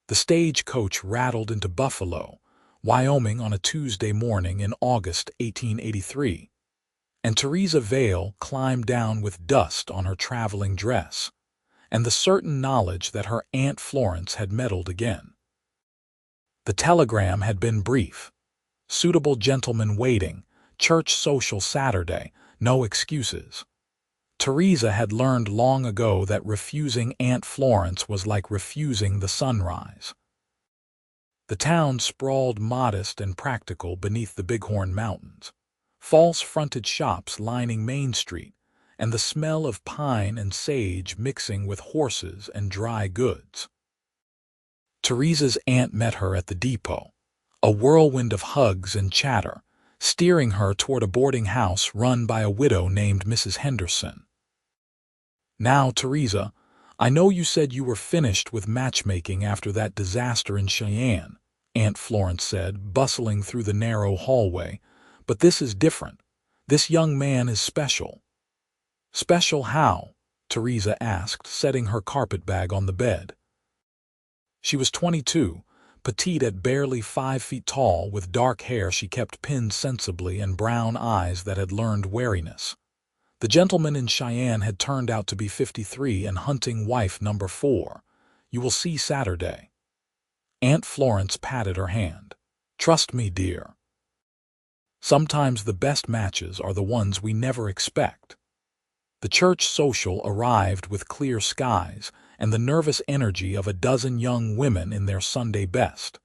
The stagecoach rattled into Buffalo, Wyoming on a Tuesday morning in August 1883, and Theresa Vale climbed down with dust on her traveling dress, and the certain knowledge that her Aunt Florence had meddled again. The telegram had been brief. Suitable gentleman waiting, church social Saturday, no excuses. Theresa had learned long ago that refusing Aunt Florence was like refusing the sunrise. The town sprawled modest and practical beneath the Bighorn Mountains, false-fronted shops lining Main Street, and the smell of pine and sage mixing with horses and dry goods. Theresa's aunt met her at the depot, a whirlwind of hugs and chatter, steering her toward a boarding house run by a widow named Mrs. Henderson. "Now, Theresa, I know you said you were finished with matchmaking after that disaster in Cheyenne," Aunt Florence said, bustling through the narrow hallway, "but this is different. This young man is special." "Special how?" Theresa asked, setting her carpetbag on the bed. She was 22, petite at barely 5 feet tall, with dark hair she kept pinned sensibly and brown eyes that had learned wariness. The gentleman in Cheyenne had turned out to be 53 and hunting wife number 4. "You will see Saturday." Aunt Florence patted her hand. "Trust me, dear. Sometimes the best matches are the ones we never expect." The church social arrived with clear skies and the nervous energy of a dozen young women in their Sunday best.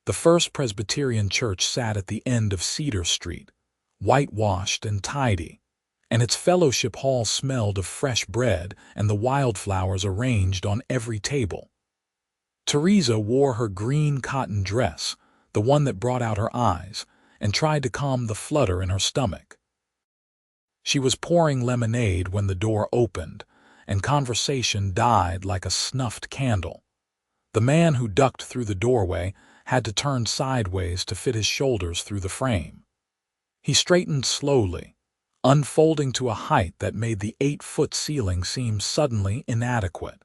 The First Presbyterian Church sat at the end of Cedar Street, whitewashed and tidy, and its fellowship hall smelled of fresh bread and the wildflowers arranged on every table. Theresa wore her green cotton dress, the one that brought out her eyes, and tried to calm the flutter in her stomach. She was pouring lemonade when the door opened, and conversation died like a snuffed candle. The man who ducked through the doorway had to turn sideways to fit his shoulders through the frame. He straightened slowly, unfolding to a height that made the 8-foot ceiling seem suddenly inadequate.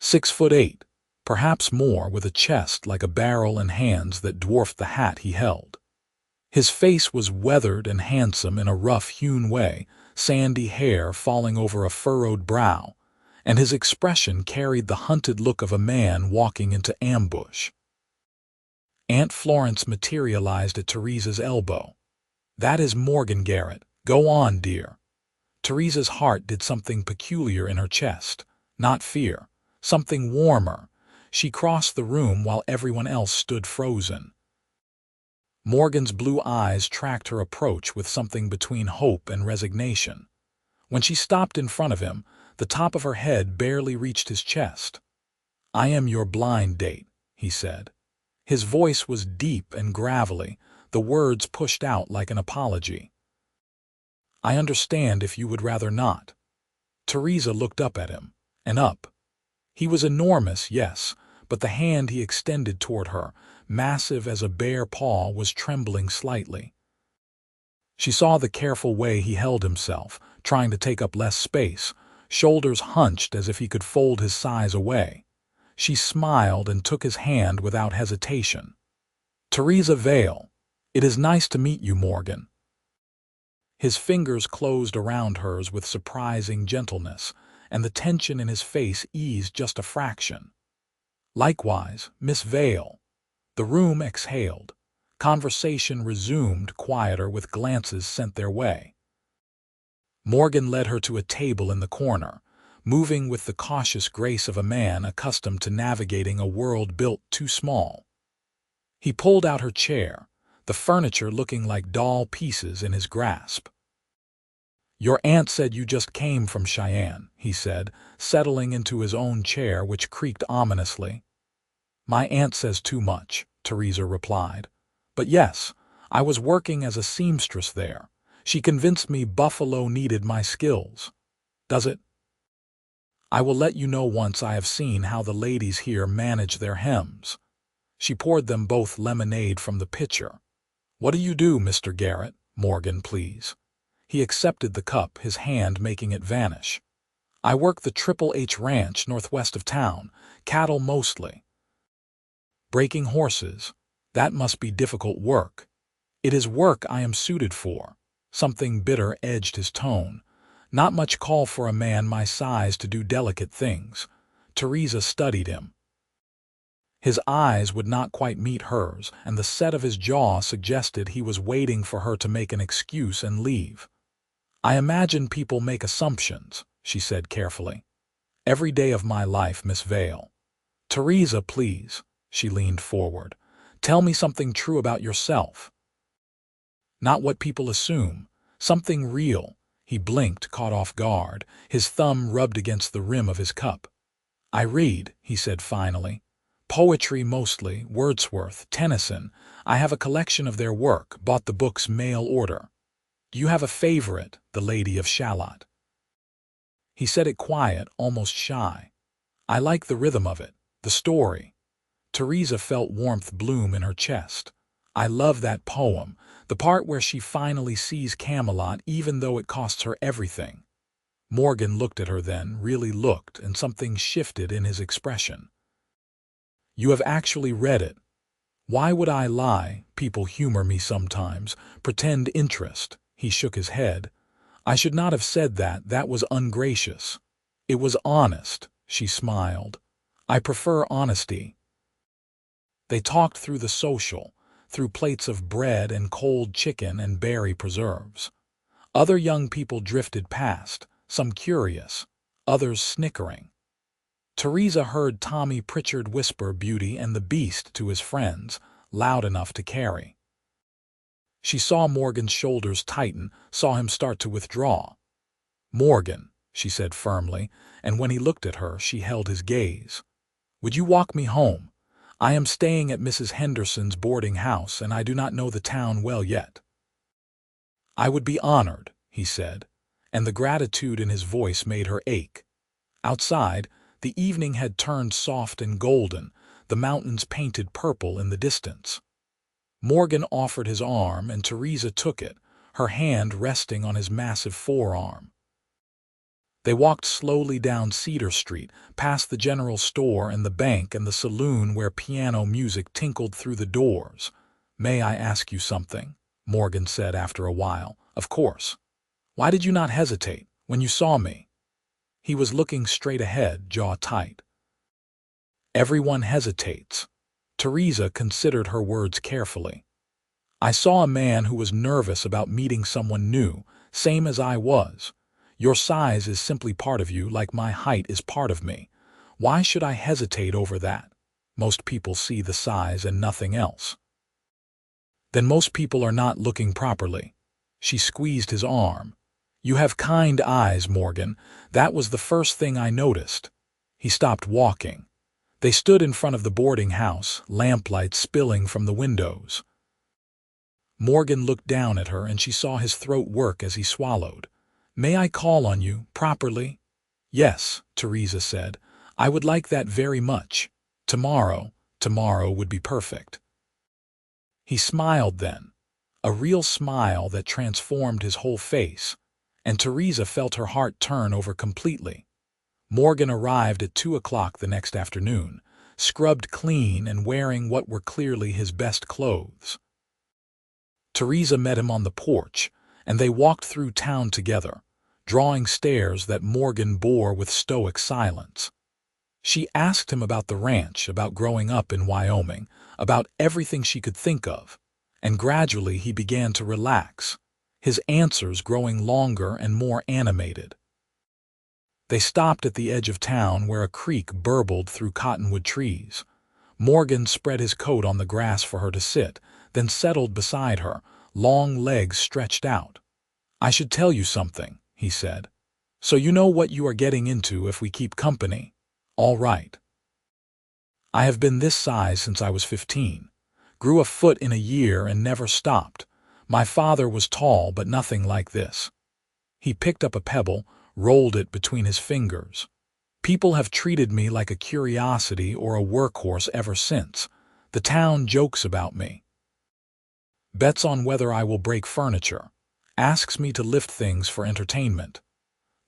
6'8", perhaps more, with a chest like a barrel and hands that dwarfed the hat he held. His face was weathered and handsome in a rough-hewn way, sandy hair falling over a furrowed brow, and his expression carried the hunted look of a man walking into ambush. Aunt Florence materialized at Theresa's elbow. "That is Morgan Garrett. Go on, dear." Theresa's heart did something peculiar in her chest, not fear, something warmer. She crossed the room while everyone else stood frozen. Morgan's blue eyes tracked her approach with something between hope and resignation. When she stopped in front of him, the top of her head barely reached his chest. "I am your blind date," he said. His voice was deep and gravelly, the words pushed out like an apology. "I understand if you would rather not." Theresa looked up at him, and up. He was enormous, yes, but the hand he extended toward her, massive as a bare paw, was trembling slightly. She saw the careful way he held himself, trying to take up less space, shoulders hunched as if he could fold his size away. She smiled and took his hand without hesitation. "Theresa Vale, it is nice to meet you, Morgan." His fingers closed around hers with surprising gentleness, and the tension in his face eased just a fraction. "Likewise, Miss Vale." The room exhaled. Conversation resumed, quieter, with glances sent their way. Morgan led her to a table in the corner, moving with the cautious grace of a man accustomed to navigating a world built too small. He pulled out her chair, the furniture looking like doll pieces in his grasp. "Your aunt said you just came from Cheyenne," he said, settling into his own chair, which creaked ominously. "My aunt says too much," Theresa replied. "But yes, I was working as a seamstress there. She convinced me Buffalo needed my skills." "Does it?" "I will let you know once I have seen how the ladies here manage their hems." She poured them both lemonade from the pitcher. "What do you do, Mr. Garrett?" "Morgan, please." He accepted the cup, his hand making it vanish. I work the Triple H Ranch northwest of town, cattle mostly. Breaking horses. That must be difficult work. It is work I am suited for. Something bitter edged his tone. Not much call for a man my size to do delicate things. Theresa studied him. His eyes would not quite meet hers, and the set of his jaw suggested he was waiting for her to make an excuse and leave. I imagine people make assumptions, she said carefully. Every day of my life, Miss Vale. Theresa, please, she leaned forward. Tell me something true about yourself. Not what people assume. Something real. He blinked, caught off guard. His thumb rubbed against the rim of his cup. I read, he said finally. Poetry mostly, Wordsworth, Tennyson. I have a collection of their work, bought the books mail order. Do you have a favorite, The Lady of Shalott? He said it quiet, almost shy. I like the rhythm of it, the story. Theresa felt warmth bloom in her chest. I love that poem, the part where she finally sees Camelot even though it costs her everything. Morgan looked at her then, really looked, and something shifted in his expression. You have actually read it. Why would I lie? People humor me sometimes, pretend interest. He shook his head. I should not have said that. That was ungracious. It was honest, she smiled. I prefer honesty. They talked through the social, through plates of bread and cold chicken and berry preserves. Other young people drifted past, some curious, others snickering. Theresa heard Tommy Pritchard whisper Beauty and the Beast to his friends, loud enough to carry. She saw Morgan's shoulders tighten, saw him start to withdraw. Morgan, she said firmly, and when he looked at her, she held his gaze. Would you walk me home? I am staying at Mrs. Henderson's boarding house, and I do not know the town well yet. I would be honored, he said, and the gratitude in his voice made her ache. Outside, the evening had turned soft and golden, the mountains painted purple in the distance. Morgan offered his arm, and Theresa took it, her hand resting on his massive forearm. They walked slowly down Cedar Street, past the general store and the bank and the saloon where piano music tinkled through the doors. May I ask you something? Morgan said after a while. Of course. Why did you not hesitate when you saw me? He was looking straight ahead, jaw tight. Everyone hesitates. Theresa considered her words carefully. I saw a man who was nervous about meeting someone new, same as I was. Your size is simply part of you, like my height is part of me. Why should I hesitate over that? Most people see the size and nothing else. Then most people are not looking properly. She squeezed his arm. You have kind eyes, Morgan. That was the first thing I noticed. He stopped walking. They stood in front of the boarding house, lamplight spilling from the windows. Morgan looked down at her, and she saw his throat work as he swallowed. May I call on you, properly? Yes, Theresa said. I would like that very much. Tomorrow would be perfect. He smiled then, a real smile that transformed his whole face, and Theresa felt her heart turn over completely. Morgan arrived at 2 o'clock the next afternoon, scrubbed clean and wearing what were clearly his best clothes. Theresa met him on the porch, and they walked through town together, drawing stares that Morgan bore with stoic silence. She asked him about the ranch, about growing up in Wyoming, about everything she could think of, and gradually he began to relax, his answers growing longer and more animated. They stopped at the edge of town where a creek burbled through cottonwood trees. Morgan spread his coat on the grass for her to sit, then settled beside her, long legs stretched out. I should tell you something, he said. So you know what you are getting into if we keep company. All right. I have been this size since I was 15. Grew a foot in a year and never stopped. My father was tall, but nothing like this. He picked up a pebble, rolled it between his fingers. People have treated me like a curiosity or a workhorse ever since. The town jokes about me. Bets on whether I will break furniture. Asks me to lift things for entertainment.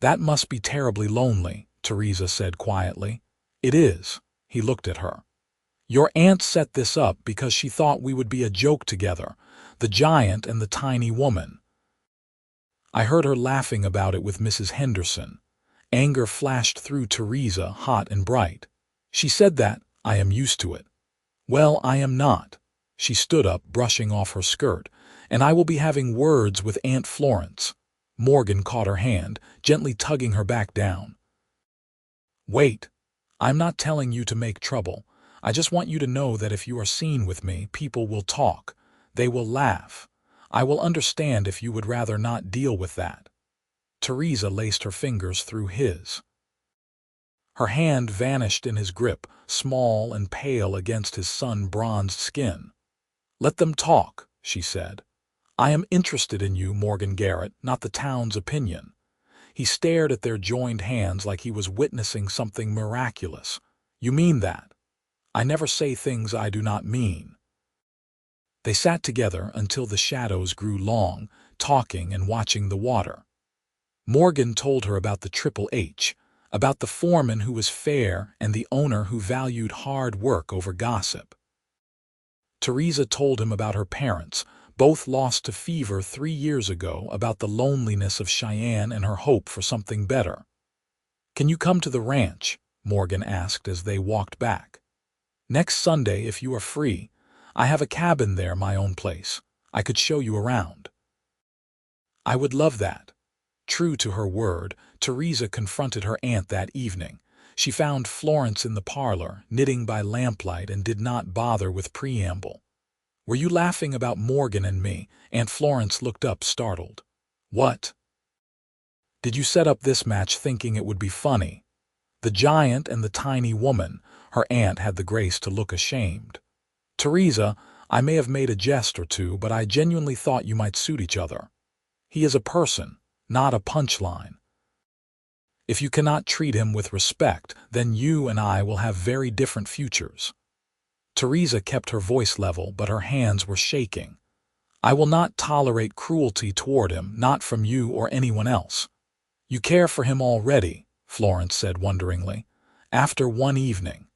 That must be terribly lonely, Theresa said quietly. It is. He looked at her. Your aunt set this up because she thought we would be a joke together, the giant and the tiny woman. I heard her laughing about it with Mrs. Henderson. Anger flashed through Theresa, hot and bright. She said that. I am used to it. Well, I am not. She stood up, brushing off her skirt. And I will be having words with Aunt Florence. Morgan caught her hand, gently tugging her back down. Wait. I'm not telling you to make trouble. I just want you to know that if you are seen with me, people will talk. They will laugh. I will understand if you would rather not deal with that. Theresa laced her fingers through his. Her hand vanished in his grip, small and pale against his sun-bronzed skin. Let them talk, she said. I am interested in you, Morgan Garrett, not the town's opinion. He stared at their joined hands like he was witnessing something miraculous. You mean that? I never say things I do not mean. They sat together until the shadows grew long, talking and watching the water. Morgan told her about the Triple H, about the foreman who was fair and the owner who valued hard work over gossip. Theresa told him about her parents, both lost to fever 3 years ago, about the loneliness of Cheyenne and her hope for something better. Can you come to the ranch? Morgan asked as they walked back. Next Sunday, if you are free. I have a cabin there, my own place. I could show you around. I would love that. True to her word, Theresa confronted her aunt that evening. She found Florence in the parlor, knitting by lamplight, and did not bother with preamble. Were you laughing about Morgan and me? Aunt Florence looked up, startled. What? Did you set up this match thinking it would be funny? The giant and the tiny woman. Her aunt had the grace to look ashamed. Theresa, I may have made a jest or two, but I genuinely thought you might suit each other. He is a person, not a punchline. If you cannot treat him with respect, then you and I will have very different futures. Theresa kept her voice level, but her hands were shaking. I will not tolerate cruelty toward him, not from you or anyone else. You care for him already, Florence said wonderingly. After one evening.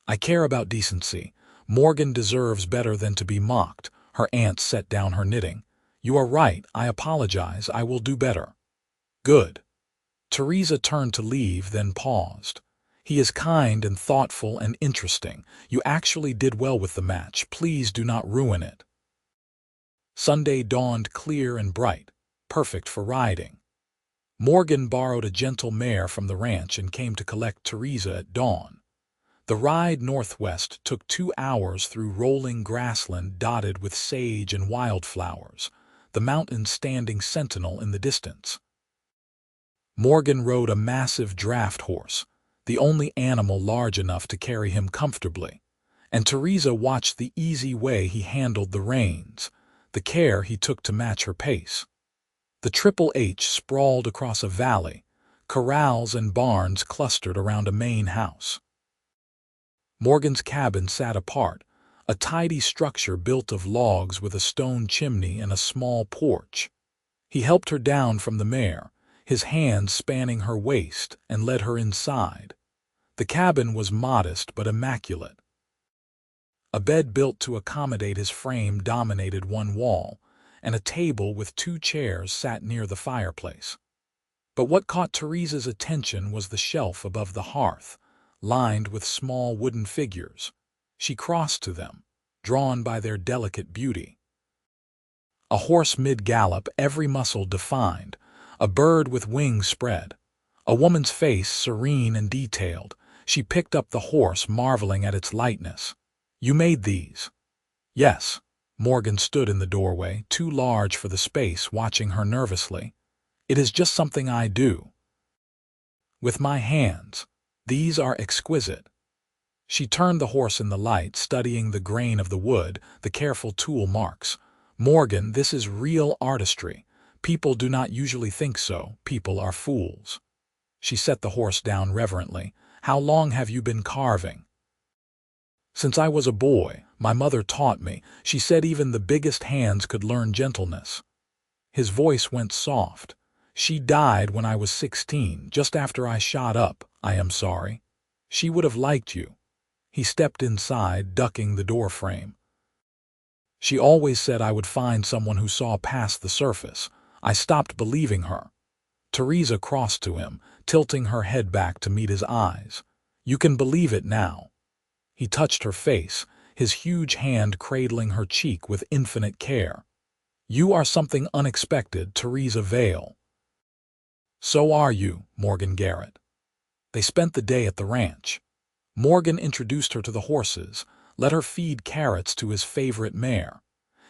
I care about decency. Morgan deserves better than to be mocked. Her aunt set down her knitting. You are right. I apologize. I will do better. Good. Theresa turned to leave, then paused. He is kind and thoughtful and interesting. You actually did well with the match. Please do not ruin it. Sunday dawned clear and bright, perfect for riding. Morgan borrowed a gentle mare from the ranch and came to collect Theresa at dawn. The ride northwest took 2 hours through rolling grassland dotted with sage and wildflowers, the mountains standing sentinel in the distance. Morgan rode a massive draft horse, the only animal large enough to carry him comfortably, and Theresa watched the easy way he handled the reins, the care he took to match her pace. The Triple H sprawled across a valley, corrals and barns clustered around a main house. Morgan's cabin sat apart, a tidy structure built of logs with a stone chimney and a small porch. He helped her down from the mare, his hands spanning her waist, and led her inside. The cabin was modest but immaculate. A bed built to accommodate his frame dominated one wall, and a table with 2 chairs sat near the fireplace. But what caught Theresa's attention was the shelf above the hearth, lined with small wooden figures. She crossed to them, drawn by their delicate beauty. A horse mid-gallop, every muscle defined, a bird with wings spread, a woman's face serene and detailed. She picked up the horse, marveling at its lightness. You made these? Yes. Morgan stood in the doorway, too large for the space, watching her nervously. It is just something I do. With my hands. These are exquisite. She turned the horse in the light, studying the grain of the wood, the careful tool marks. Morgan, this is real artistry. People do not usually think so. People are fools. She set the horse down reverently. How long have you been carving? Since I was a boy. My mother taught me. She said even the biggest hands could learn gentleness. His voice went soft. She died when I was 16, just after I shot up. I am sorry. She would have liked you. He stepped inside, ducking the doorframe. She always said I would find someone who saw past the surface. I stopped believing her. Theresa crossed to him, tilting her head back to meet his eyes. You can believe it now. He touched her face, his huge hand cradling her cheek with infinite care. You are something unexpected, Theresa Vale. So are you, Morgan Garrett. They spent the day at the ranch. Morgan introduced her to the horses, let her feed carrots to his favorite mare.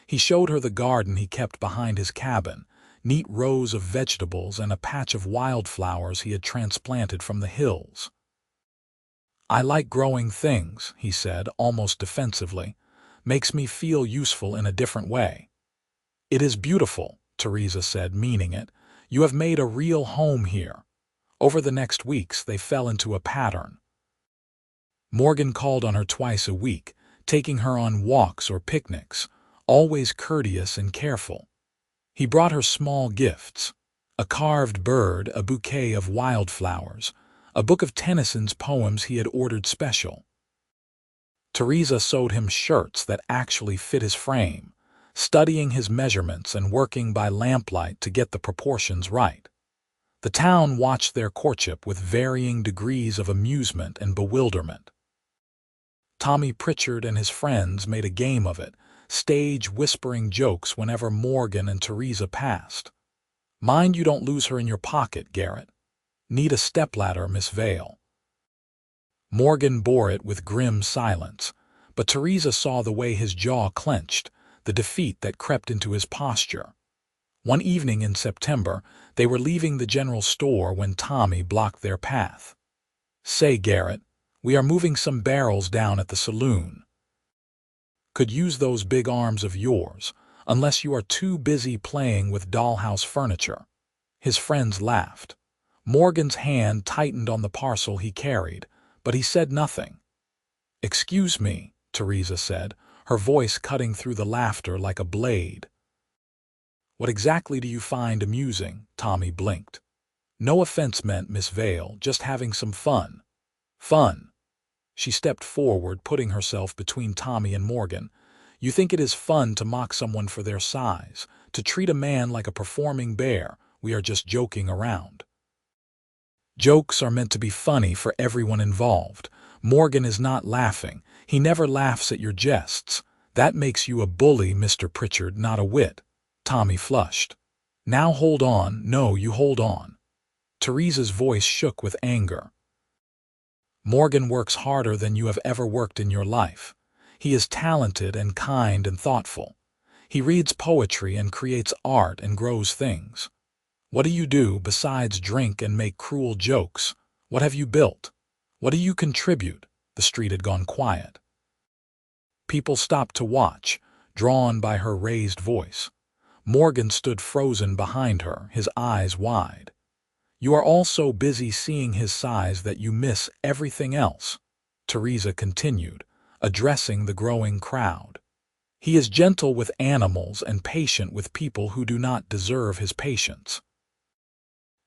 He showed her the garden he kept behind his cabin, neat rows of vegetables and a patch of wildflowers he had transplanted from the hills. I like growing things, he said, almost defensively. Makes me feel useful in a different way. It is beautiful, Theresa said, meaning it. You have made a real home here. Over the next weeks, they fell into a pattern. Morgan called on her twice a week, taking her on walks or picnics, always courteous and careful. He brought her small gifts, a carved bird, a bouquet of wildflowers, a book of Tennyson's poems he had ordered special. Theresa sewed him shirts that actually fit his frame, studying his measurements and working by lamplight to get the proportions right. The town watched their courtship with varying degrees of amusement and bewilderment. Tommy Pritchard and his friends made a game of it, stage whispering jokes whenever Morgan and Theresa passed. Mind you don't lose her in your pocket, Garrett. Need a stepladder, Miss Vale. Morgan bore it with grim silence, but Theresa saw the way his jaw clenched, the defeat that crept into his posture. One evening in September, they were leaving the general store when Tommy blocked their path. Say, Garrett, we are moving some barrels down at the saloon. Could use those big arms of yours, unless you are too busy playing with dollhouse furniture. His friends laughed. Morgan's hand tightened on the parcel he carried, but he said nothing. Excuse me, Theresa said, her voice cutting through the laughter like a blade. What exactly do you find amusing? Tommy blinked. No offense meant, Miss Vale, just having some fun. Fun. She stepped forward, putting herself between Tommy and Morgan. You think it is fun to mock someone for their size, to treat a man like a performing bear. We are just joking around. Jokes are meant to be funny for everyone involved. Morgan is not laughing. He never laughs at your jests. That makes you a bully, Mr. Pritchard, not a wit. Tommy flushed. Now hold on. No, you hold on. Theresa's voice shook with anger. Morgan works harder than you have ever worked in your life. He is talented and kind and thoughtful. He reads poetry and creates art and grows things. What do you do besides drink and make cruel jokes? What have you built? What do you contribute? The street had gone quiet. People stopped to watch, drawn by her raised voice. Morgan stood frozen behind her, his eyes wide. You are all so busy seeing his size that you miss everything else, Theresa continued, addressing the growing crowd. He is gentle with animals and patient with people who do not deserve his patience.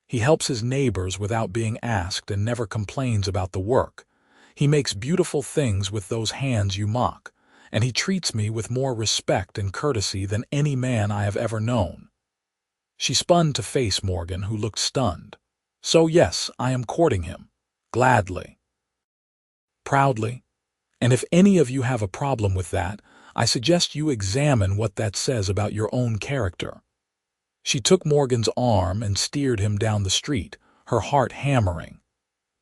He helps his neighbors without being asked and never complains about the work. He makes beautiful things with those hands you mock, and he treats me with more respect and courtesy than any man I have ever known. She spun to face Morgan, who looked stunned. So yes, I am courting him. Gladly. Proudly. And if any of you have a problem with that, I suggest you examine what that says about your own character. She took Morgan's arm and steered him down the street, her heart hammering.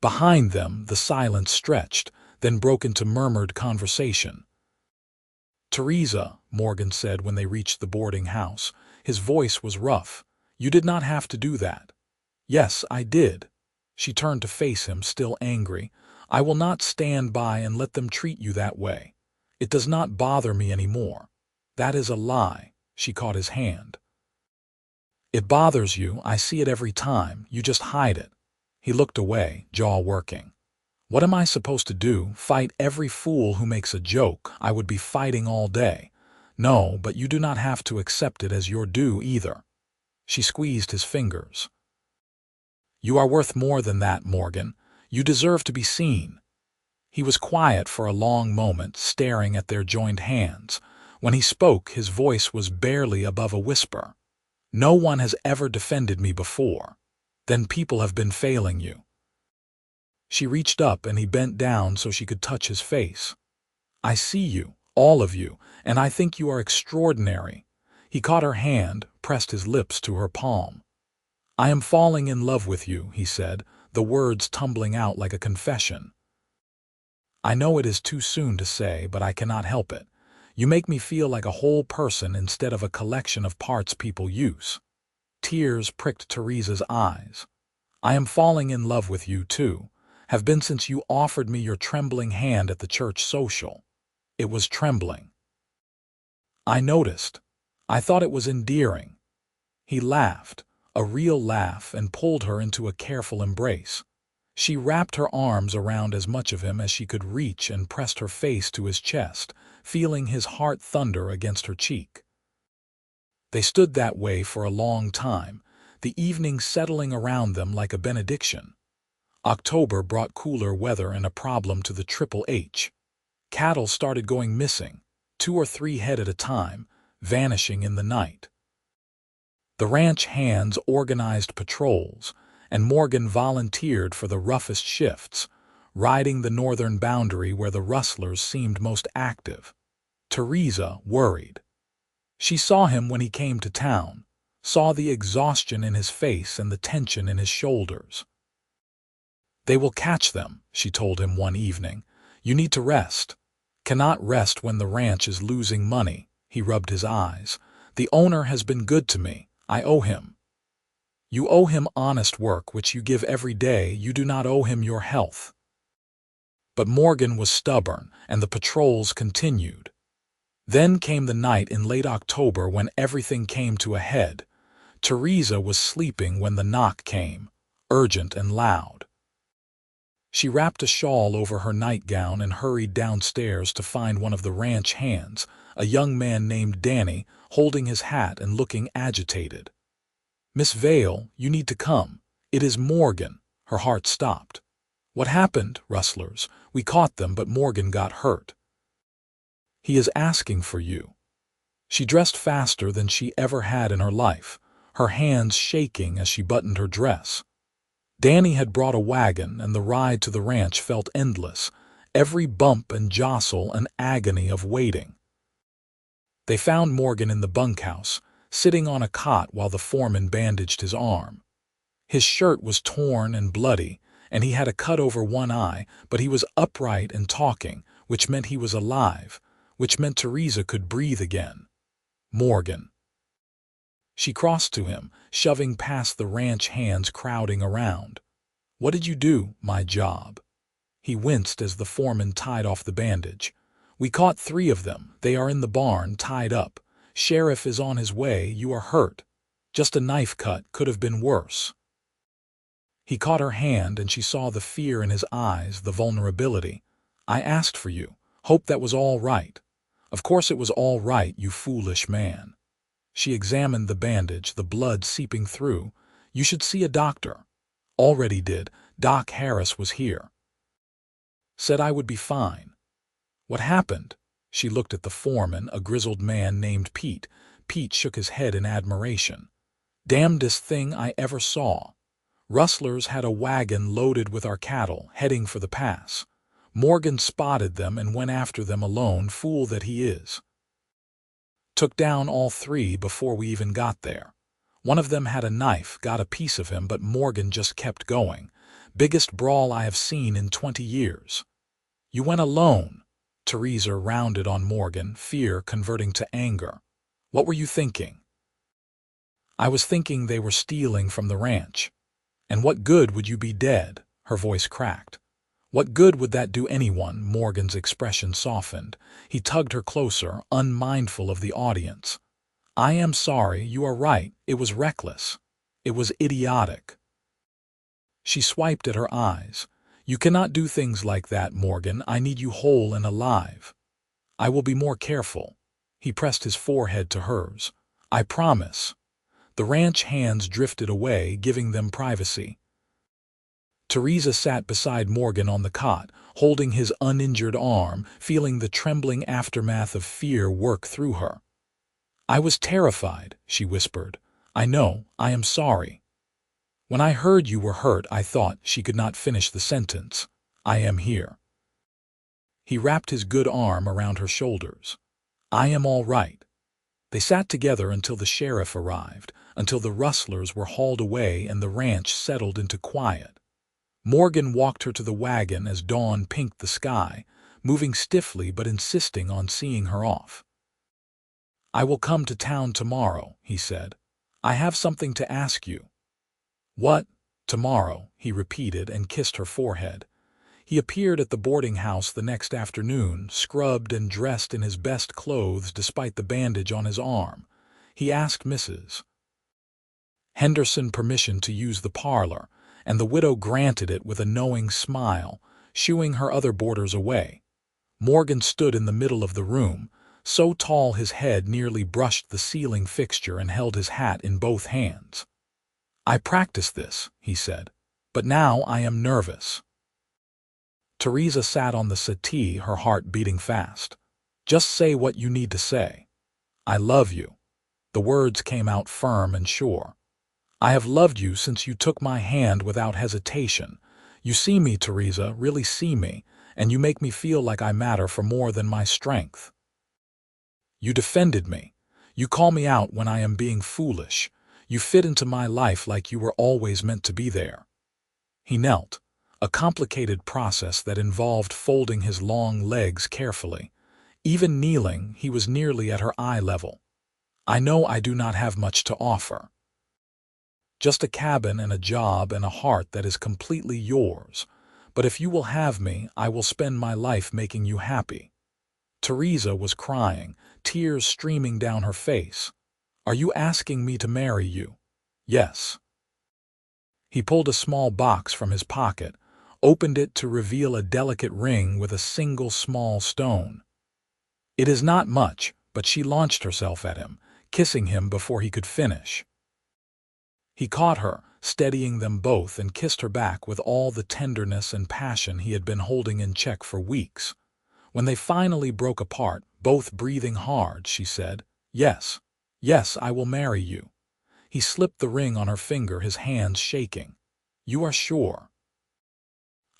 Behind them, the silence stretched, then broke into murmured conversation. Theresa, Morgan said when they reached the boarding house. His voice was rough. You did not have to do that. Yes, I did. She turned to face him, still angry. I will not stand by and let them treat you that way. It does not bother me anymore. That is a lie. She caught his hand. It bothers you. I see it every time. You just hide it. He looked away, jaw working. What am I supposed to do? Fight every fool who makes a joke? I would be fighting all day. No, but you do not have to accept it as your due either. She squeezed his fingers. You are worth more than that, Morgan. You deserve to be seen. He was quiet for a long moment, staring at their joined hands. When he spoke, his voice was barely above a whisper. No one has ever defended me before. Then people have been failing you. She reached up and he bent down so she could touch his face. I see you, all of you, and I think you are extraordinary. He caught her hand, pressed his lips to her palm. I am falling in love with you, he said, the words tumbling out like a confession. I know it is too soon to say, but I cannot help it. You make me feel like a whole person instead of a collection of parts people use. Tears pricked Theresa's eyes. I am falling in love with you, too. Have been since you offered me your trembling hand at the church social. It was trembling. I noticed. I thought it was endearing. He laughed, a real laugh, and pulled her into a careful embrace. She wrapped her arms around as much of him as she could reach and pressed her face to his chest, feeling his heart thunder against her cheek. They stood that way for a long time, the evening settling around them like a benediction. October brought cooler weather and a problem to the Triple H. Cattle started going missing, 2 or 3 head at a time, vanishing in the night. The ranch hands organized patrols, and Morgan volunteered for the roughest shifts, riding the northern boundary where the rustlers seemed most active. Theresa worried. She saw him when he came to town, saw the exhaustion in his face and the tension in his shoulders. They will catch them, she told him one evening. You need to rest. Cannot rest when the ranch is losing money. He rubbed his eyes. The owner has been good to me. I owe him. You owe him honest work which you give every day. You do not owe him your health. But Morgan was stubborn, and the patrols continued. Then came the night in late October when everything came to a head. Theresa was sleeping when the knock came, urgent and loud. She wrapped a shawl over her nightgown and hurried downstairs to find one of the ranch hands, a young man named Danny, holding his hat and looking agitated. Miss Vale, you need to come. It is Morgan. Her heart stopped. What happened, rustlers? We caught them, but Morgan got hurt. He is asking for you. She dressed faster than she ever had in her life, her hands shaking as she buttoned her dress. Danny had brought a wagon, and the ride to the ranch felt endless, every bump and jostle an agony of waiting. They found Morgan in the bunkhouse, sitting on a cot while the foreman bandaged his arm. His shirt was torn and bloody, and he had a cut over one eye, but he was upright and talking, which meant he was alive, which meant Theresa could breathe again. Morgan. She crossed to him, shoving past the ranch hands crowding around. What did you do? My job. He winced as the foreman tied off the bandage. We caught 3 of them. They are in the barn, tied up. Sheriff is on his way. You are hurt. Just a knife cut, could have been worse. He caught her hand and she saw the fear in his eyes, the vulnerability. I asked for you. Hope that was all right. Of course it was all right, you foolish man. She examined the bandage, the blood seeping through. You should see a doctor. Already did. Doc Harris was here. Said I would be fine. What happened? She looked at the foreman, a grizzled man named Pete. Pete shook his head in admiration. Damnedest thing I ever saw. Rustlers had a wagon loaded with our cattle, heading for the pass. Morgan spotted them and went after them alone, fool that he is. Took down all 3 before we even got there. One of them had a knife, got a piece of him, but Morgan just kept going. Biggest brawl I have seen in 20 years. You went alone. Theresa rounded on Morgan, fear converting to anger. What were you thinking? I was thinking they were stealing from the ranch. And what good would you be dead? Her voice cracked. What good would that do anyone? Morgan's expression softened. He tugged her closer, unmindful of the audience. I am sorry, you are right. It was reckless. It was idiotic. She swiped at her eyes. You cannot do things like that, Morgan. I need you whole and alive. I will be more careful. He pressed his forehead to hers. I promise. The ranch hands drifted away, giving them privacy. Theresa sat beside Morgan on the cot, holding his uninjured arm, feeling the trembling aftermath of fear work through her. "I was terrified," she whispered. "I know, I am sorry. When I heard you were hurt, I thought," she could not finish the sentence. "I am here." He wrapped his good arm around her shoulders. "I am all right." They sat together until the sheriff arrived, until the rustlers were hauled away and the ranch settled into quiet. Morgan walked her to the wagon as dawn pinked the sky, moving stiffly but insisting on seeing her off. "I will come to town tomorrow," he said. "I have something to ask you." "What? Tomorrow?" he repeated and kissed her forehead. He appeared at the boarding house the next afternoon, scrubbed and dressed in his best clothes despite the bandage on his arm. He asked Mrs. Henderson permission to use the parlor, and the widow granted it with a knowing smile, shooing her other boarders away. Morgan stood in the middle of the room, so tall his head nearly brushed the ceiling fixture, and held his hat in both hands. "I practiced this," he said, "but now I am nervous." Theresa sat on the settee, her heart beating fast. "Just say what you need to say." "I love you." The words came out firm and sure. "I have loved you since you took my hand without hesitation. You see me, Theresa, really see me, and you make me feel like I matter for more than my strength. You defended me. You call me out when I am being foolish. You fit into my life like you were always meant to be there." He knelt, a complicated process that involved folding his long legs carefully. Even kneeling, he was nearly at her eye level. "I know I do not have much to offer. Just a cabin and a job and a heart that is completely yours. But if you will have me, I will spend my life making you happy." Theresa was crying, tears streaming down her face. "Are you asking me to marry you?" "Yes." He pulled a small box from his pocket, opened it to reveal a delicate ring with a single small stone. "It is not much," but she launched herself at him, kissing him before he could finish. He caught her, steadying them both, and kissed her back with all the tenderness and passion he had been holding in check for weeks. When they finally broke apart, both breathing hard, she said, "Yes, yes, I will marry you." He slipped the ring on her finger, his hands shaking. "You are sure?"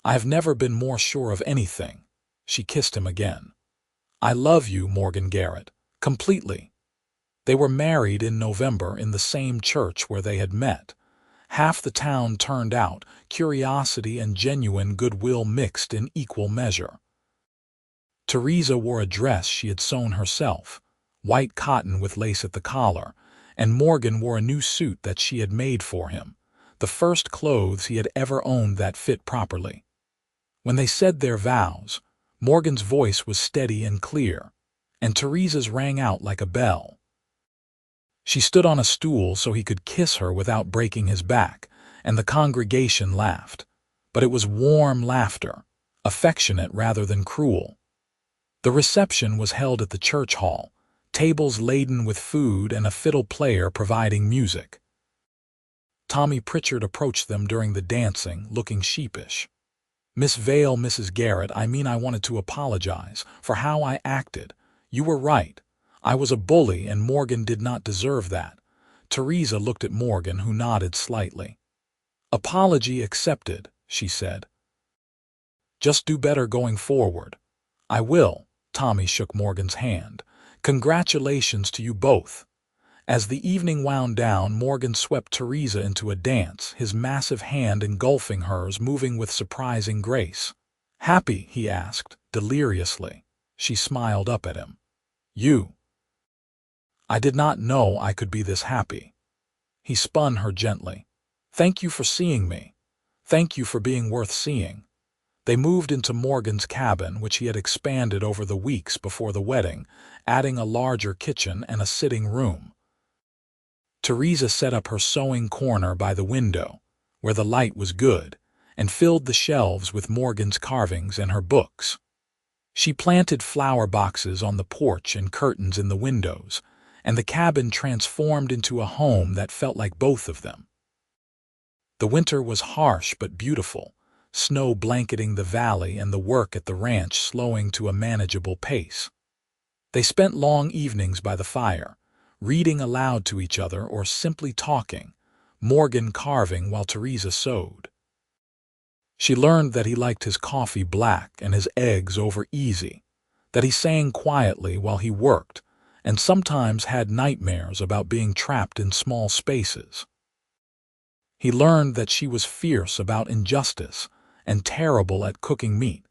"I have never been more sure of anything." She kissed him again. "I love you, Morgan Garrett, completely." They were married in November in the same church where they had met. Half the town turned out, curiosity and genuine goodwill mixed in equal measure. Theresa wore a dress she had sewn herself, white cotton with lace at the collar, and Morgan wore a new suit that she had made for him, the first clothes he had ever owned that fit properly. When they said their vows, Morgan's voice was steady and clear, and Theresa's rang out like a bell. She stood on a stool so he could kiss her without breaking his back, and the congregation laughed. But it was warm laughter, affectionate rather than cruel. The reception was held at the church hall, tables laden with food and a fiddle player providing music. Tommy Pritchard approached them during the dancing, looking sheepish. "Miss Vale, Mrs. Garrett, I wanted to apologize for how I acted. You were right. I was a bully, and Morgan did not deserve that." Theresa looked at Morgan, who nodded slightly. "Apology accepted," she said. "Just do better going forward." "I will." Tommy shook Morgan's hand. "Congratulations to you both." As the evening wound down, Morgan swept Theresa into a dance, his massive hand engulfing hers, moving with surprising grace. "Happy?" he asked, deliriously. She smiled up at him. "You?" "I did not know I could be this happy." He spun her gently. "Thank you for seeing me. Thank you for being worth seeing." They moved into Morgan's cabin, which he had expanded over the weeks before the wedding, adding a larger kitchen and a sitting room. Theresa set up her sewing corner by the window, where the light was good, and filled the shelves with Morgan's carvings and her books. She planted flower boxes on the porch and curtains in the windows, and the cabin transformed into a home that felt like both of them. The winter was harsh but beautiful, snow blanketing the valley and the work at the ranch slowing to a manageable pace. They spent long evenings by the fire, reading aloud to each other or simply talking, Morgan carving while Theresa sewed. She learned that he liked his coffee black and his eggs over easy, that he sang quietly while he worked, and sometimes had nightmares about being trapped in small spaces. He learned that she was fierce about injustice and terrible at cooking meat,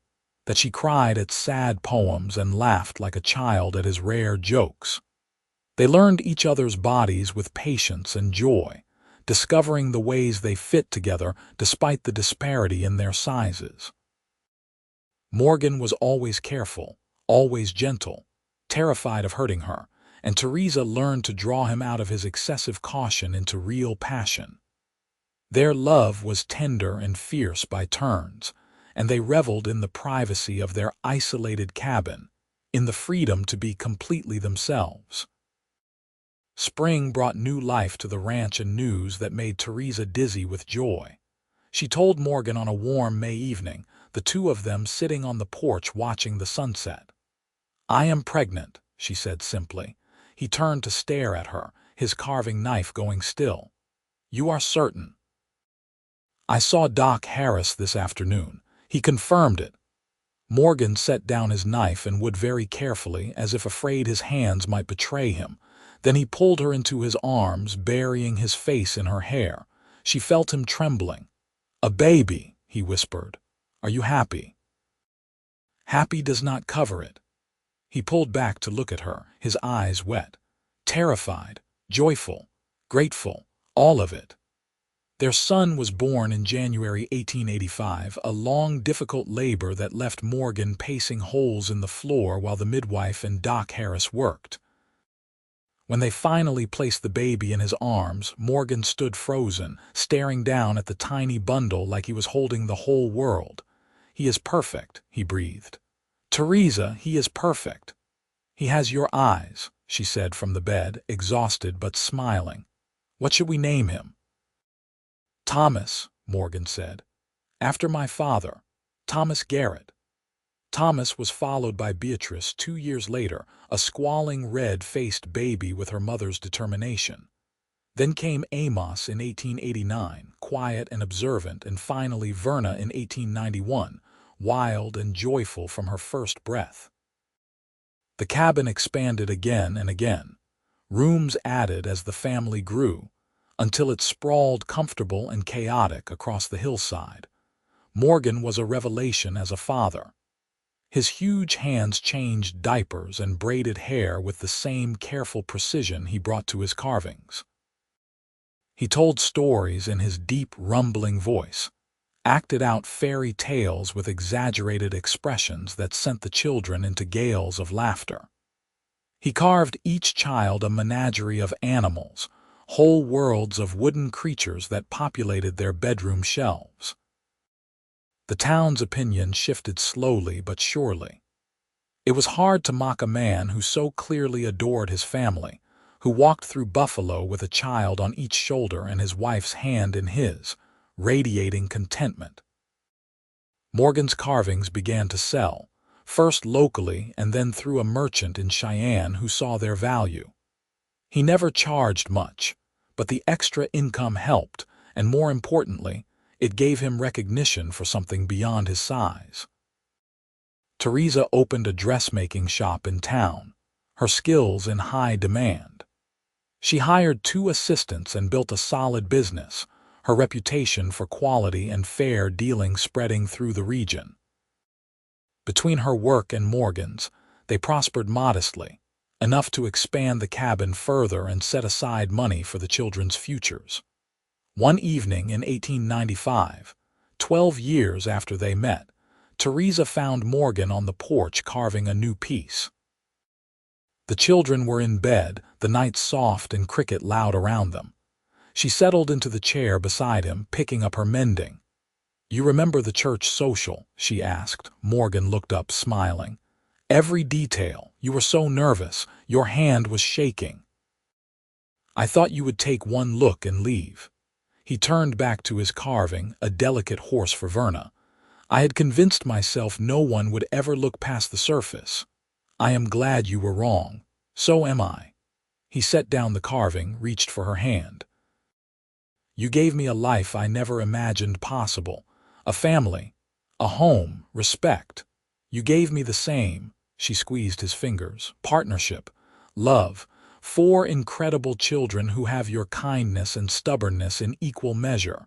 that she cried at sad poems and laughed like a child at his rare jokes. They learned each other's bodies with patience and joy, discovering the ways they fit together despite the disparity in their sizes. Morgan was always careful, always gentle, terrified of hurting her, and Theresa learned to draw him out of his excessive caution into real passion. Their love was tender and fierce by turns, and they reveled in the privacy of their isolated cabin, in the freedom to be completely themselves. Spring brought new life to the ranch and news that made Theresa dizzy with joy. She told Morgan on a warm May evening, the two of them sitting on the porch watching the sunset. "I am pregnant," she said simply. He turned to stare at her, his carving knife going still. "You are certain?" "I saw Doc Harris this afternoon. He confirmed it." Morgan set down his knife and wood very carefully, as if afraid his hands might betray him. Then he pulled her into his arms, burying his face in her hair. She felt him trembling. "A baby," he whispered. "Are you happy?" "Happy does not cover it." He pulled back to look at her, his eyes wet. Terrified, joyful, grateful, all of it. Their son was born in January 1885, a long, difficult labor that left Morgan pacing holes in the floor while the midwife and Doc Harris worked. When they finally placed the baby in his arms, Morgan stood frozen, staring down at the tiny bundle like he was holding the whole world. "He is perfect," he breathed. "Theresa, he is perfect." "He has your eyes," she said from the bed, exhausted but smiling. "What should we name him?" "Thomas," Morgan said. "After my father, Thomas Garrett." Thomas was followed by Beatrice 2 years later, a squalling red-faced baby with her mother's determination. Then came Amos in 1889, quiet and observant, and finally Verna in 1891, wild and joyful from her first breath. The cabin expanded again and again. Rooms added as the family grew, until it sprawled comfortable and chaotic across the hillside. Morgan was a revelation as a father. His huge hands changed diapers and braided hair with the same careful precision he brought to his carvings. He told stories in his deep, rumbling voice, acted out fairy tales with exaggerated expressions that sent the children into gales of laughter. He carved each child a menagerie of animals, whole worlds of wooden creatures that populated their bedroom shelves. The town's opinion shifted slowly but surely. It was hard to mock a man who so clearly adored his family, who walked through Buffalo with a child on each shoulder and his wife's hand in his, radiating contentment. Morgan's carvings began to sell, first locally and then through a merchant in Cheyenne who saw their value. He never charged much, but the extra income helped, and more importantly, it gave him recognition for something beyond his size. Theresa opened a dressmaking shop in town, her skills in high demand. She hired 2 assistants and built a solid business, her reputation for quality and fair dealing spreading through the region. Between her work and Morgan's, they prospered modestly, enough to expand the cabin further and set aside money for the children's futures. One evening in 1895, 12 years after they met, Theresa found Morgan on the porch carving a new piece. The children were in bed, the night soft and cricket loud around them. She settled into the chair beside him, picking up her mending. "You remember the church social?" she asked. Morgan looked up, smiling. "Every detail. You were so nervous. Your hand was shaking." "I thought you would take one look and leave." He turned back to his carving, a delicate horse for Verna. I had convinced myself no one would ever look past the surface. I am glad you were wrong. So am I. He set down the carving, reached for her hand. You gave me a life I never imagined possible. A family, a home, respect. You gave me the same. She squeezed his fingers. Partnership, love, 4 incredible children who have your kindness and stubbornness in equal measure.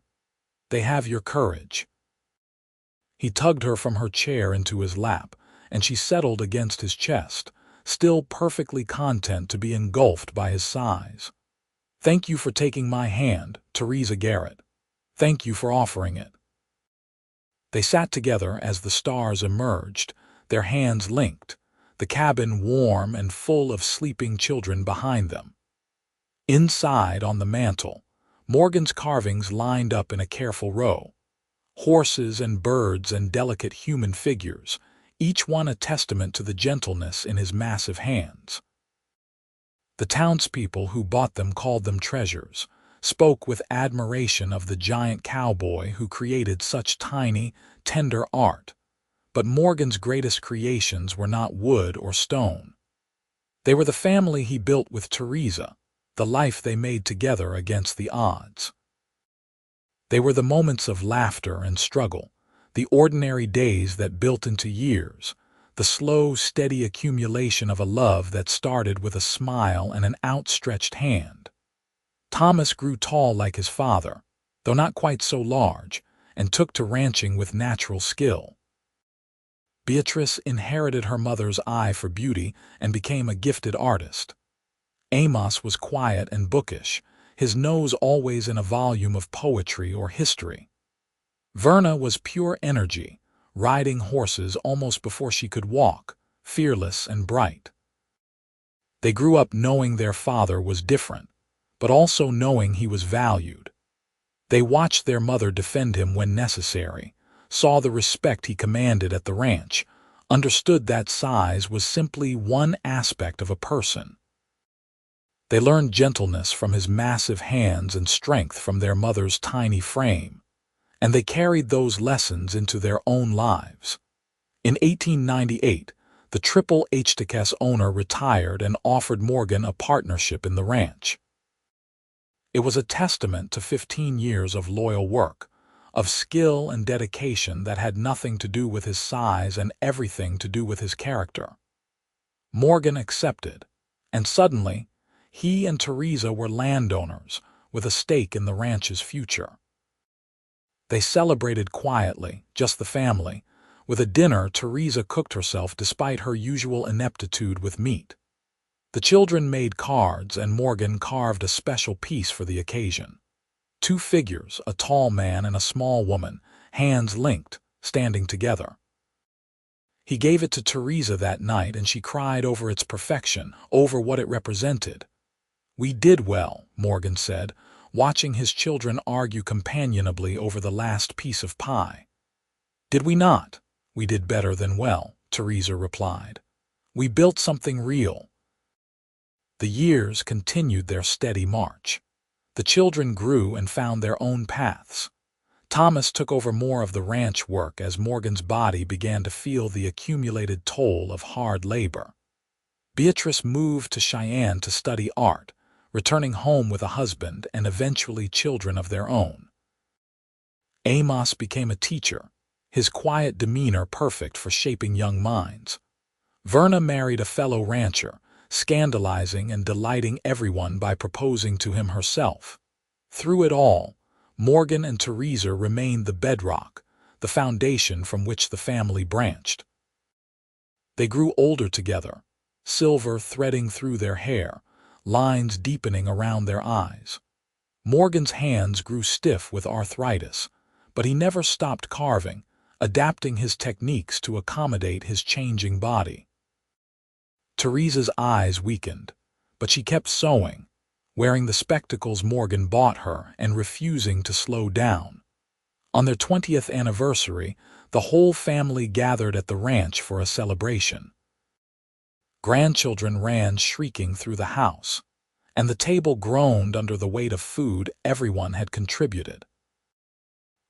They have your courage. He tugged her from her chair into his lap, and she settled against his chest, still perfectly content to be engulfed by his sighs. Thank you for taking my hand, Theresa Garrett. Thank you for offering it. They sat together as the stars emerged, their hands linked, the cabin warm and full of sleeping children behind them. Inside, on the mantel, Morgan's carvings lined up in a careful row. Horses and birds and delicate human figures, each one a testament to the gentleness in his massive hands. The townspeople who bought them called them treasures, spoke with admiration of the giant cowboy who created such tiny, tender art. But Morgan's greatest creations were not wood or stone. They were the family he built with Theresa, the life they made together against the odds. They were the moments of laughter and struggle, the ordinary days that built into years, the slow, steady accumulation of a love that started with a smile and an outstretched hand. Thomas grew tall like his father, though not quite so large, and took to ranching with natural skill. Beatrice inherited her mother's eye for beauty and became a gifted artist. Amos was quiet and bookish, his nose always in a volume of poetry or history. Verna was pure energy, riding horses almost before she could walk, fearless and bright. They grew up knowing their father was different, but also knowing he was valued. They watched their mother defend him when necessary, saw the respect he commanded at the ranch, understood that size was simply one aspect of a person. They learned gentleness from his massive hands and strength from their mother's tiny frame, and they carried those lessons into their own lives. In 1898, the Triple HTK's owner retired and offered Morgan a partnership in the ranch. It was a testament to 15 years of loyal work, of skill and dedication that had nothing to do with his size and everything to do with his character. Morgan accepted, and suddenly, he and Theresa were landowners with a stake in the ranch's future. They celebrated quietly, just the family. With a dinner Theresa cooked herself despite her usual ineptitude with meat. The children made cards and Morgan carved a special piece for the occasion. 2 figures, a tall man and a small woman, hands linked, standing together. He gave it to Theresa that night and she cried over its perfection, over what it represented. We did well, Morgan said, watching his children argue companionably over the last piece of pie. Did we not? We did better than well, Theresa replied. We built something real. The years continued their steady march. The children grew and found their own paths. Thomas took over more of the ranch work as Morgan's body began to feel the accumulated toll of hard labor. Beatrice moved to Cheyenne to study art, returning home with a husband and eventually children of their own. Amos became a teacher, his quiet demeanor perfect for shaping young minds. Verna married a fellow rancher, scandalizing and delighting everyone by proposing to him herself. Through it all, Morgan and Theresa remained the bedrock, the foundation from which the family branched. They grew older together, silver threading through their hair, lines deepening around their eyes. Morgan's hands grew stiff with arthritis, but he never stopped carving, adapting his techniques to accommodate his changing body. Theresa's eyes weakened, but she kept sewing, wearing the spectacles Morgan bought her and refusing to slow down. On their 20th anniversary, the whole family gathered at the ranch for a celebration. Grandchildren ran shrieking through the house, and the table groaned under the weight of food everyone had contributed.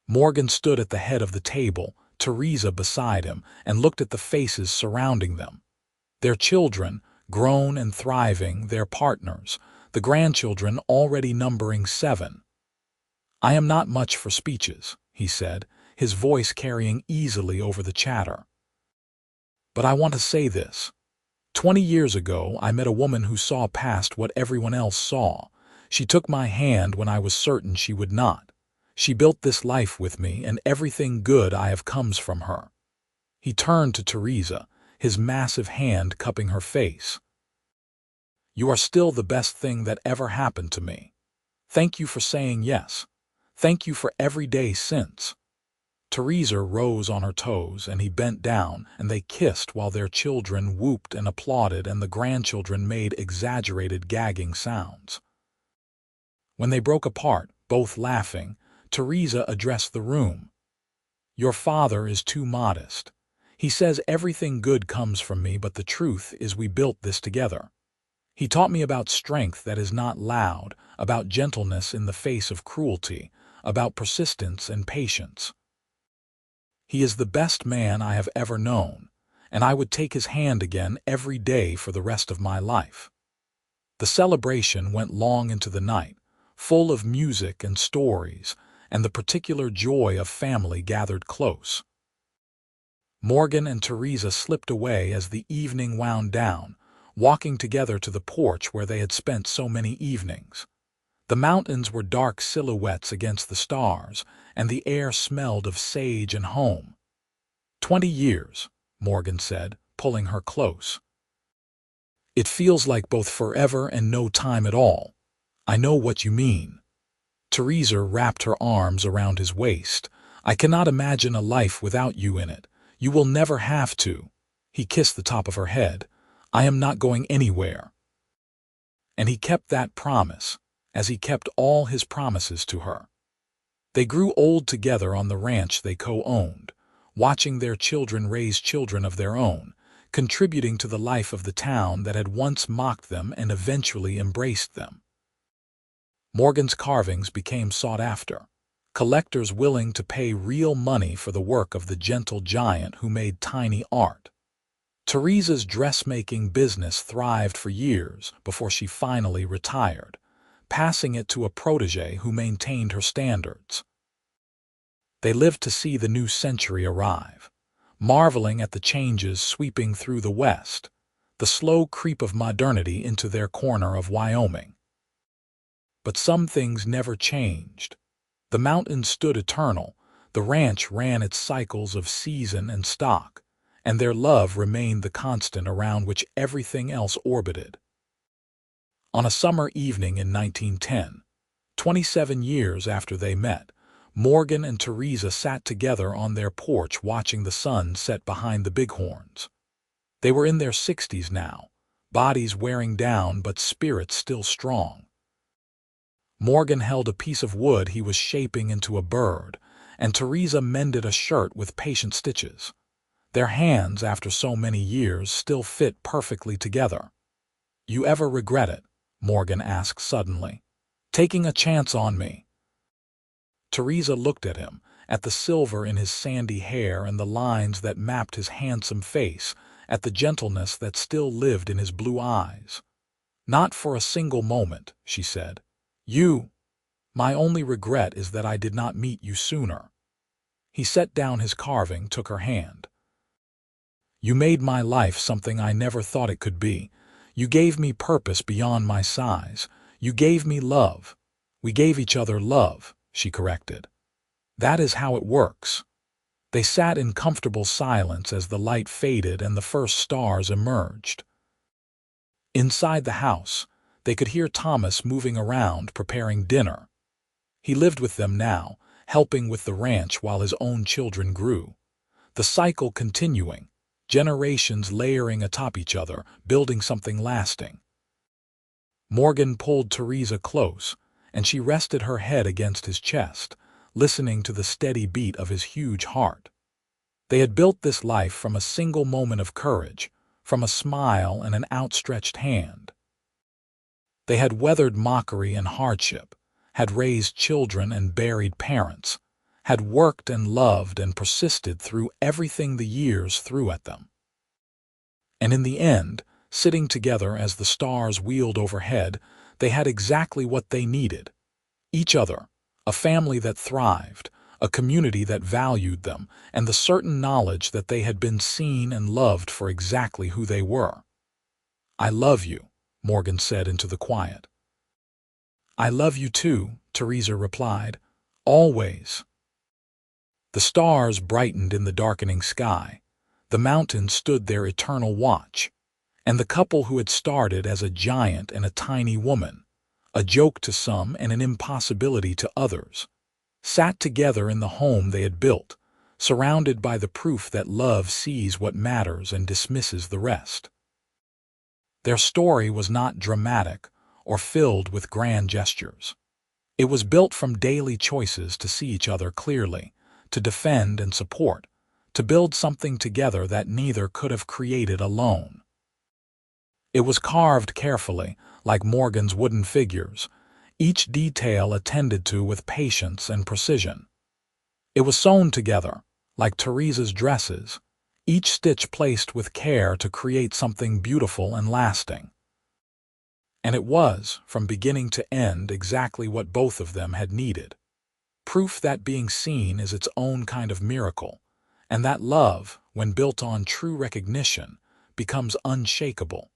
Morgan stood at the head of the table, Theresa beside him, and looked at the faces surrounding them. Their children, grown and thriving, their partners, the grandchildren already numbering 7. "I am not much for speeches," he said, his voice carrying easily over the chatter. "But I want to say this. 20 years ago, I met a woman who saw past what everyone else saw. She took my hand when I was certain she would not. She built this life with me, and everything good I have comes from her." He turned to Theresa, his massive hand cupping her face. "You are still the best thing that ever happened to me. Thank you for saying yes. Thank you for every day since." Theresa rose on her toes, and he bent down, and they kissed while their children whooped and applauded, and the grandchildren made exaggerated gagging sounds. When they broke apart, both laughing, Theresa addressed the room. "Your father is too modest. He says everything good comes from me, but the truth is we built this together. He taught me about strength that is not loud, about gentleness in the face of cruelty, about persistence and patience. He is the best man I have ever known, and I would take his hand again every day for the rest of my life." The celebration went long into the night, full of music and stories, and the particular joy of family gathered close. Morgan and Theresa slipped away as the evening wound down, walking together to the porch where they had spent so many evenings. The mountains were dark silhouettes against the stars, and the air smelled of sage and home. 20 years, Morgan said, pulling her close. "It feels like both forever and no time at all. I know what you mean." Theresa wrapped her arms around his waist. "I cannot imagine a life without you in it. You will never have to." He kissed the top of her head. "I am not going anywhere." And he kept that promise, as he kept all his promises to her. They grew old together on the ranch they co-owned, watching their children raise children of their own, contributing to the life of the town that had once mocked them and eventually embraced them. Morgan's carvings became sought after, collectors willing to pay real money for the work of the gentle giant who made tiny art. Theresa's dressmaking business thrived for years before she finally retired, passing it to a protege who maintained her standards. They lived to see the new century arrive, marveling at the changes sweeping through the West, the slow creep of modernity into their corner of Wyoming. But some things never changed. The mountains stood eternal, the ranch ran its cycles of season and stock, and their love remained the constant around which everything else orbited. On a summer evening in 1910, 27 years after they met, Morgan and Theresa sat together on their porch watching the sun set behind the bighorns. They were in their 60s now, bodies wearing down but spirits still strong. Morgan held a piece of wood he was shaping into a bird, and Theresa mended a shirt with patient stitches. Their hands, after so many years, still fit perfectly together. "You ever regret it?" Morgan asked suddenly. "Taking a chance on me?" Theresa looked at him, at the silver in his sandy hair and the lines that mapped his handsome face, at the gentleness that still lived in his blue eyes. "Not for a single moment," she said. My only regret is that I did not meet you sooner." He set down his carving, took her hand. "You made my life something I never thought it could be. You gave me purpose beyond my size. You gave me love. We gave each other love," she corrected. "That is how it works." They sat in comfortable silence as the light faded and the first stars emerged. Inside the house, they could hear Thomas moving around, preparing dinner. He lived with them now, helping with the ranch while his own children grew. The cycle continuing, generations layering atop each other, building something lasting. Morgan pulled Theresa close, and she rested her head against his chest, listening to the steady beat of his huge heart. They had built this life from a single moment of courage, from a smile and an outstretched hand. They had weathered mockery and hardship, had raised children and buried parents, had worked and loved and persisted through everything the years threw at them. And in the end, sitting together as the stars wheeled overhead, they had exactly what they needed: each other, a family that thrived, a community that valued them, and the certain knowledge that they had been seen and loved for exactly who they were. "I love you," Morgan said into the quiet. "I love you too," Theresa replied. "Always." The stars brightened in the darkening sky. The mountains stood their eternal watch. And the couple who had started as a giant and a tiny woman, a joke to some and an impossibility to others, sat together in the home they had built, surrounded by the proof that love sees what matters and dismisses the rest. Their story was not dramatic or filled with grand gestures. It was built from daily choices to see each other clearly, to defend and support, to build something together that neither could have created alone. It was carved carefully, like Morgan's wooden figures, each detail attended to with patience and precision. It was sewn together, like Theresa's dresses, each stitch placed with care to create something beautiful and lasting. And it was, from beginning to end, exactly what both of them had needed. Proof that being seen is its own kind of miracle, and that love, when built on true recognition, becomes unshakable.